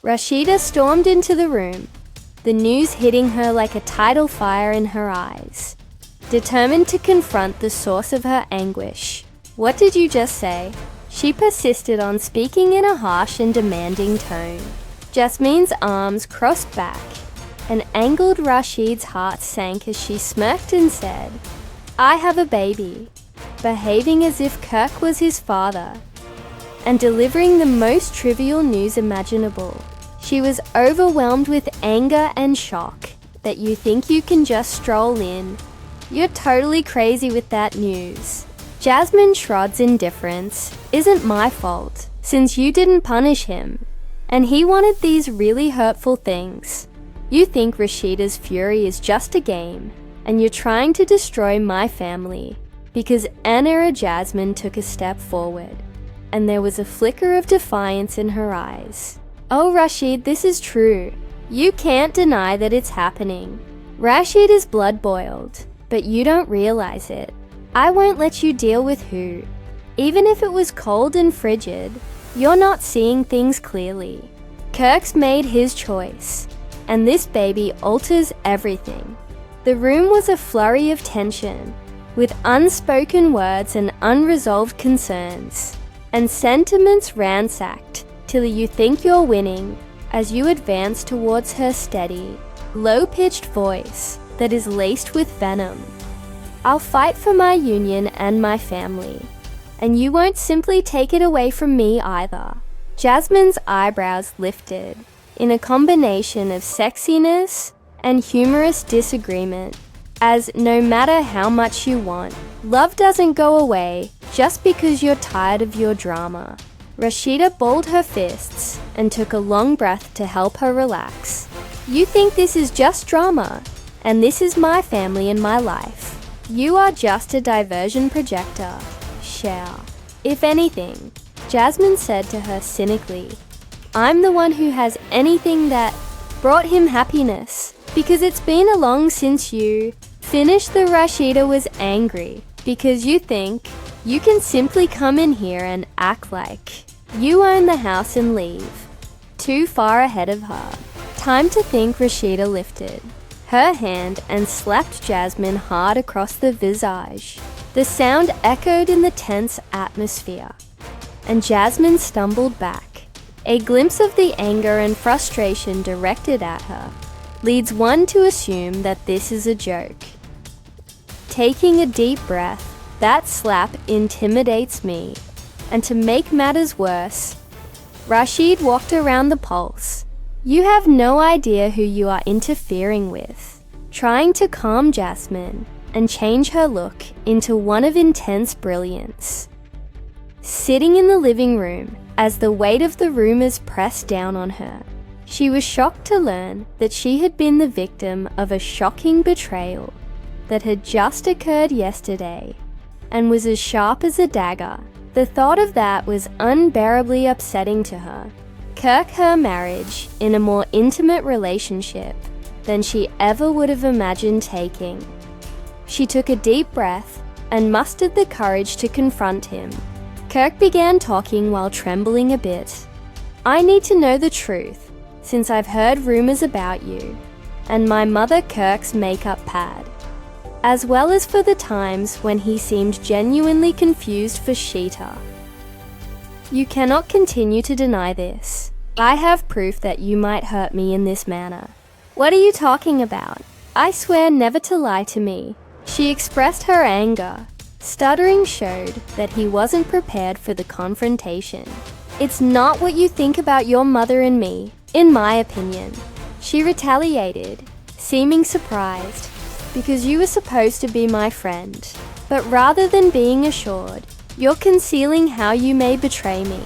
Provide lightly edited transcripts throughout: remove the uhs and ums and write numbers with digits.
Rasheeda stormed into the room, the news hitting her like a tidal fire in her eyes. Determined to confront the source of her anguish. "What did you just say?" She persisted on speaking in a harsh and demanding tone. Jasmine's arms crossed back, and angled Rasheed's heart sank as she smirked and said, "I have a baby," behaving as if Kirk was his father, and delivering the most trivial news imaginable. She was overwhelmed with anger and shock. "That you think you can just stroll in? You're totally crazy with that news." Jasmine shrugs indifference. "Isn't my fault, since you didn't punish him, and he wanted these really hurtful things. You think Rasheeda's fury is just a game, and you're trying to destroy my family." Because Anna or Jasmine took a step forward, and there was a flicker of defiance in her eyes. "Oh, Rasheed, this is true. You can't deny that it's happening." Rasheed is blood boiled, but you don't realize it. "I won't let you deal with who. Even if it was cold and frigid, you're not seeing things clearly. Kirk's made his choice, and this baby alters everything." The room was a flurry of tension, with unspoken words and unresolved concerns, and sentiments ransacked till you think you're winning as you advance towards her steady, low-pitched voice that is laced with venom. "I'll fight for my union and my family, and you won't simply take it away from me either." Jasmine's eyebrows lifted in a combination of sexiness and humorous disagreement, as no matter how much you want, love doesn't go away just because you're tired of your drama. Rasheeda balled her fists and took a long breath to help her relax. "You think this is just drama, and this is my family and my life. You are just a diversion projector, Cher." "If anything," Jasmine said to her cynically, "I'm the one who has anything that brought him happiness, because it's been a long since you finished." The Rasheeda was angry, "because you think you can simply come in here and act like you own the house and leave." Too far ahead of her. "Time to think." Rasheeda lifted her hand and slapped Jasmine hard across the visage. The sound echoed in the tense atmosphere, and Jasmine stumbled back. A glimpse of the anger and frustration directed at her leads one to assume that this is a joke. Taking a deep breath, "That slap intimidates me." And to make matters worse, Rasheed walked around the pulse. "You have no idea who you are interfering with," trying to calm Jasmine and change her look into one of intense brilliance. Sitting in the living room, as the weight of the rumors pressed down on her, she was shocked to learn that she had been the victim of a shocking betrayal that had just occurred yesterday, and was as sharp as a dagger. The thought of that was unbearably upsetting to her. Kirk, her marriage, in a more intimate relationship than she ever would have imagined taking. She took a deep breath and mustered the courage to confront him. Kirk began talking while trembling a bit. "I need to know the truth, since I've heard rumors about you, and my mother Kirk's makeup pad, as well as for the times when he seemed genuinely confused for Sheeta. You cannot continue to deny this. I have proof that you might hurt me in this manner." "What are you talking about? I swear never to lie to me." She expressed her anger. Stuttering showed that he wasn't prepared for the confrontation. "It's not what you think about your mother and me, in my opinion." She retaliated, seeming surprised, "because you were supposed to be my friend. But rather than being assured, you're concealing how you may betray me."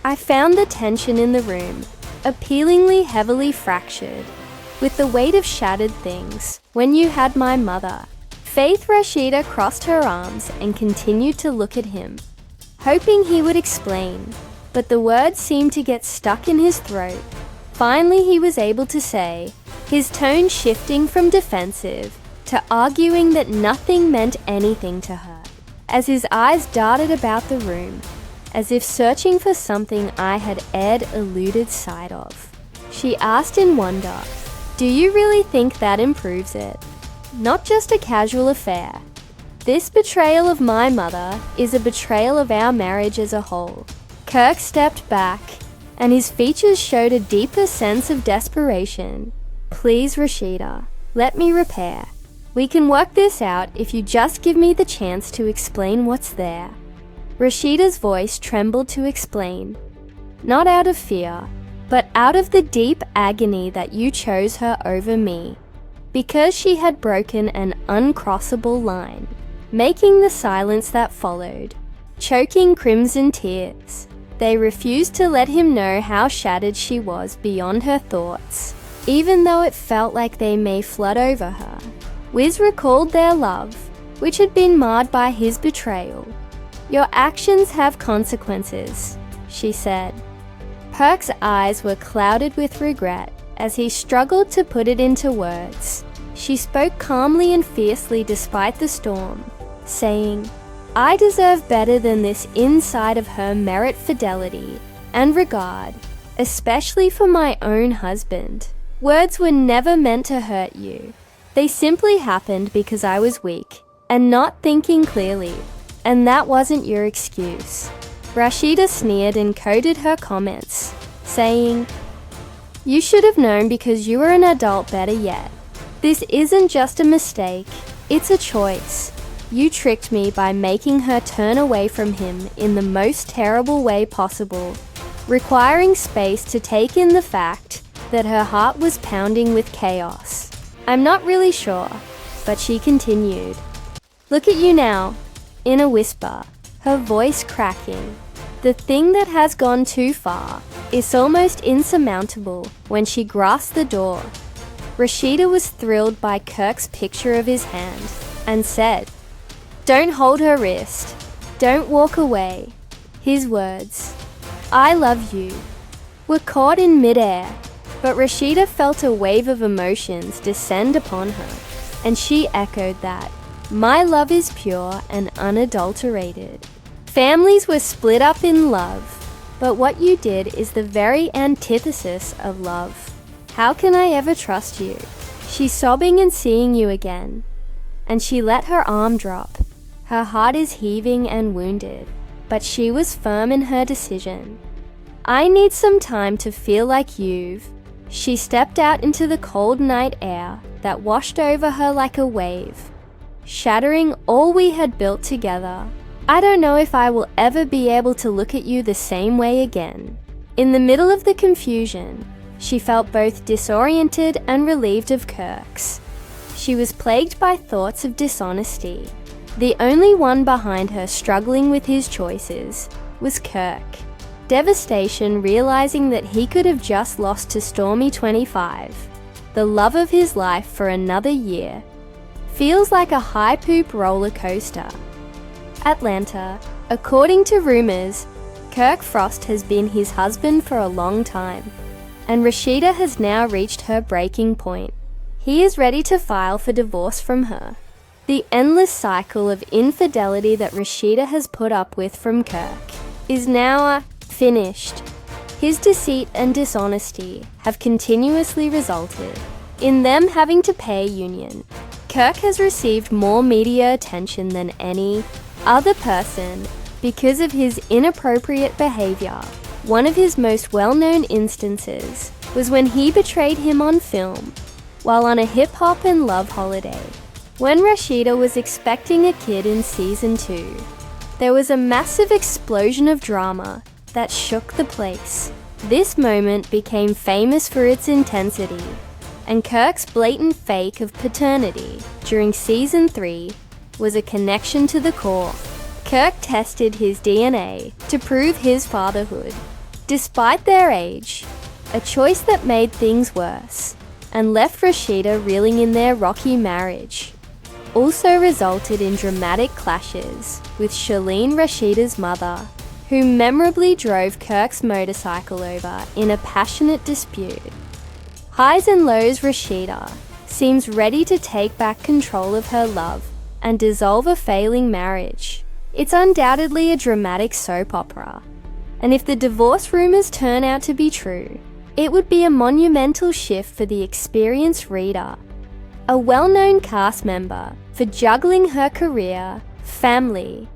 I found the tension in the room appealingly heavily fractured, with the weight of shattered things, when you had my mother. Faith. Rasheeda crossed her arms and continued to look at him, hoping he would explain, but the words seemed to get stuck in his throat. Finally he was able to say, his tone shifting from defensive to arguing that nothing meant anything to her, as his eyes darted about the room as if searching for something I had eluded sight of. She asked in wonder, "Do you really think that improves it? Not just a casual affair. This betrayal of my mother is a betrayal of our marriage as a whole." Kirk stepped back, and his features showed a deeper sense of desperation. "Please, Rasheeda, let me repair. We can work this out if you just give me the chance to explain what's there." Rasheeda's voice trembled to explain, not out of fear, but out of the deep agony that you chose her over me, because she had broken an uncrossable line, making the silence that followed, choking crimson tears. They refused to let him know how shattered she was beyond her thoughts, even though it felt like they may flood over her. Wiz recalled their love, which had been marred by his betrayal. "Your actions have consequences," she said. Kirk's eyes were clouded with regret as he struggled to put it into words. She spoke calmly and fiercely despite the storm, saying, "I deserve better than this." Inside of her merit fidelity and regard, especially for my own husband. "Words were never meant to hurt you. They simply happened because I was weak and not thinking clearly, and that wasn't your excuse." Rasheeda sneered and coded her comments, saying, "You should have known because you were an adult better yet. This isn't just a mistake, it's a choice. You tricked me by making her turn away from him in the most terrible way possible, requiring space to take in the fact that her heart was pounding with chaos. I'm not really sure," but she continued. "Look at you now," in a whisper, her voice cracking. "The thing that has gone too far is almost insurmountable." When she grasped the door, Rasheeda was thrilled by Kirk's picture of his hand and said, "Don't hold her wrist. Don't walk away." His words, "I love you," were caught in midair, but Rasheeda felt a wave of emotions descend upon her, and she echoed that, "My love is pure and unadulterated." Families were split up in love, but what you did is the very antithesis of love. "How can I ever trust you?" She's sobbing and seeing you again, and she let her arm drop. Her heart is heaving and wounded, but she was firm in her decision. "I need some time to feel like you've." She stepped out into the cold night air that washed over her like a wave, shattering all we had built together. "I don't know if I will ever be able to look at you the same way again." In the middle of the confusion, she felt both disoriented and relieved of Kirk's. She was plagued by thoughts of dishonesty. The only one behind her struggling with his choices was Kirk. Devastation realizing that he could have just lost to Stormy 25, the love of his life for another year. Feels like a high poop roller coaster. Atlanta. According to rumors, Kirk Frost has been his husband for a long time, and Rasheeda has now reached her breaking point. He is ready to file for divorce from her. The endless cycle of infidelity that Rasheeda has put up with from Kirk is now finished. His deceit and dishonesty have continuously resulted in them having to pay a union. Kirk has received more media attention than any other person because of his inappropriate behavior. One of his most well-known instances was when he betrayed him on film while on a hip-hop and love holiday. When Rasheeda was expecting a kid in season 2, there was a massive explosion of drama that shook the place. This moment became famous for its intensity, and Kirk's blatant fake of paternity during season 3 was a connection to the core. Kirk tested his DNA to prove his fatherhood, despite their age, a choice that made things worse and left Rasheeda reeling in their rocky marriage. Also resulted in dramatic clashes with Shalene, Rasheeda's mother, who memorably drove Kirk's motorcycle over in a passionate dispute. Highs and lows, Rasheeda seems ready to take back control of her love and dissolve a failing marriage. It's undoubtedly a dramatic soap opera. And if the divorce rumors turn out to be true, it would be a monumental shift for the experienced reader. A well-known cast member for juggling her career, family,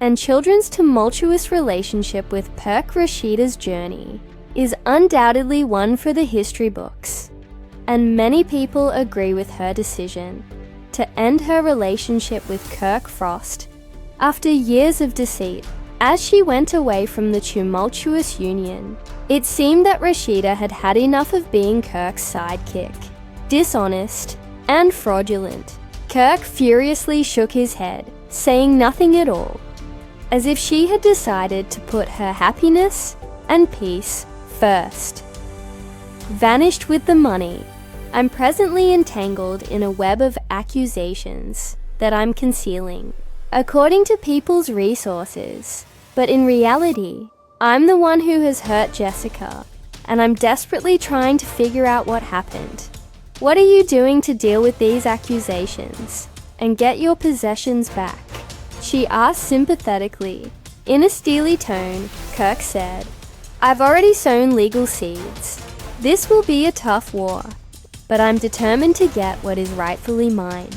and children's tumultuous relationship with Kirk Rasheeda's journey is undoubtedly one for the history books. And many people agree with her decision to end her relationship with Kirk Frost after years of deceit. As she went away from the tumultuous union, it seemed that Rasheeda had had enough of being Kirk's sidekick, dishonest and fraudulent. Kirk furiously shook his head, saying nothing at all, as if she had decided to put her happiness and peace first. Vanished with the money. I'm presently entangled in a web of accusations that I'm concealing, according to people's resources. But in reality, I'm the one who has hurt Jessica, and I'm desperately trying to figure out what happened. What are you doing to deal with these accusations and get your possessions back? She asked sympathetically. In a steely tone, Kirk said, I've already sown legal seeds. This will be a tough war, but I'm determined to get what is rightfully mine.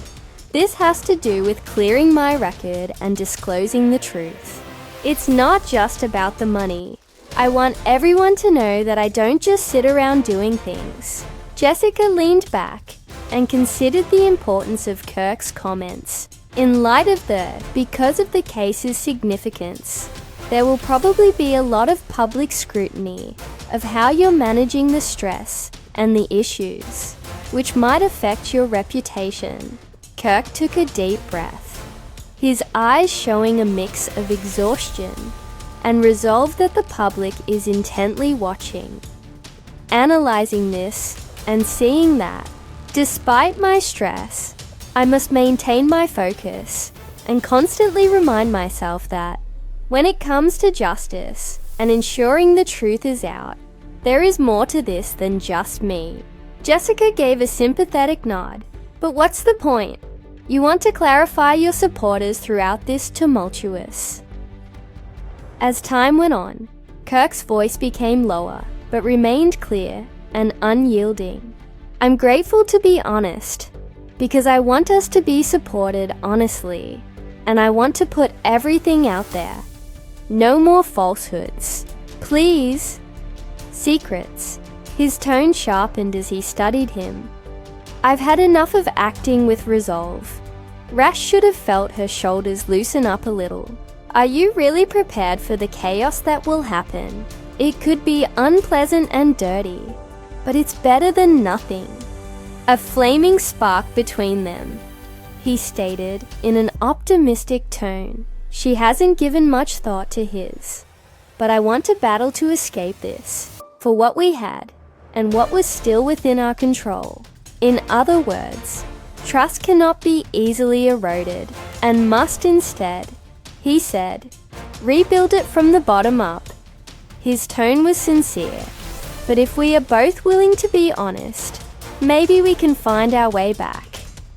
This has to do with clearing my record and disclosing the truth. It's not just about the money. I want everyone to know that I don't just sit around doing things. Jessica leaned back and considered the importance of Kirk's comments. In light of because of the case's significance, there will probably be a lot of public scrutiny of how you're managing the stress and the issues, which might affect your reputation. Kirk took a deep breath, his eyes showing a mix of exhaustion and resolve that the public is intently watching. Analyzing this and seeing that, despite my stress, I must maintain my focus and constantly remind myself that when it comes to justice and ensuring the truth is out, there is more to this than just me. Jessica gave a sympathetic nod. But what's the point? You want to clarify your supporters throughout this tumultuous. As time went on, Kirk's voice became lower, but remained clear and unyielding. I'm grateful to be honest, because I want us to be supported honestly, and I want to put everything out there. No more falsehoods. Please. Secrets. His tone sharpened as he studied him. I've had enough of acting with resolve. Rash should have felt her shoulders loosen up a little. Are you really prepared for the chaos that will happen? It could be unpleasant and dirty, but it's better than nothing. A flaming spark between them, he stated in an optimistic tone. She hasn't given much thought to his, but I want to battle to escape this, for what we had, and what was still within our control. In other words, trust cannot be easily eroded, and must instead, he said, rebuild it from the bottom up. His tone was sincere, but if we are both willing to be honest, maybe we can find our way back.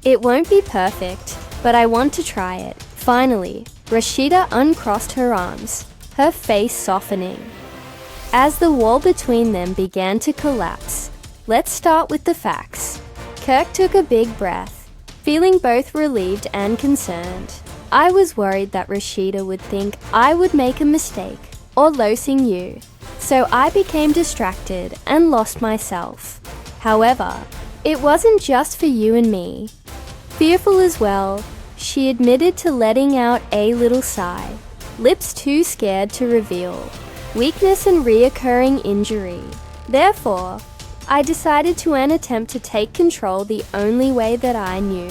It won't be perfect, but I want to try it. Finally, Rasheeda uncrossed her arms, her face softening. As the wall between them began to collapse, let's start with the facts. Kirk took a big breath, feeling both relieved and concerned. I was worried that Rasheeda would think I would make a mistake or losing you, so I became distracted and lost myself. However, it wasn't just for you and me. Fearful as well, she admitted to letting out a little sigh, lips too scared to reveal, weakness and reoccurring injury. Therefore, I decided to attempt to take control the only way that I knew.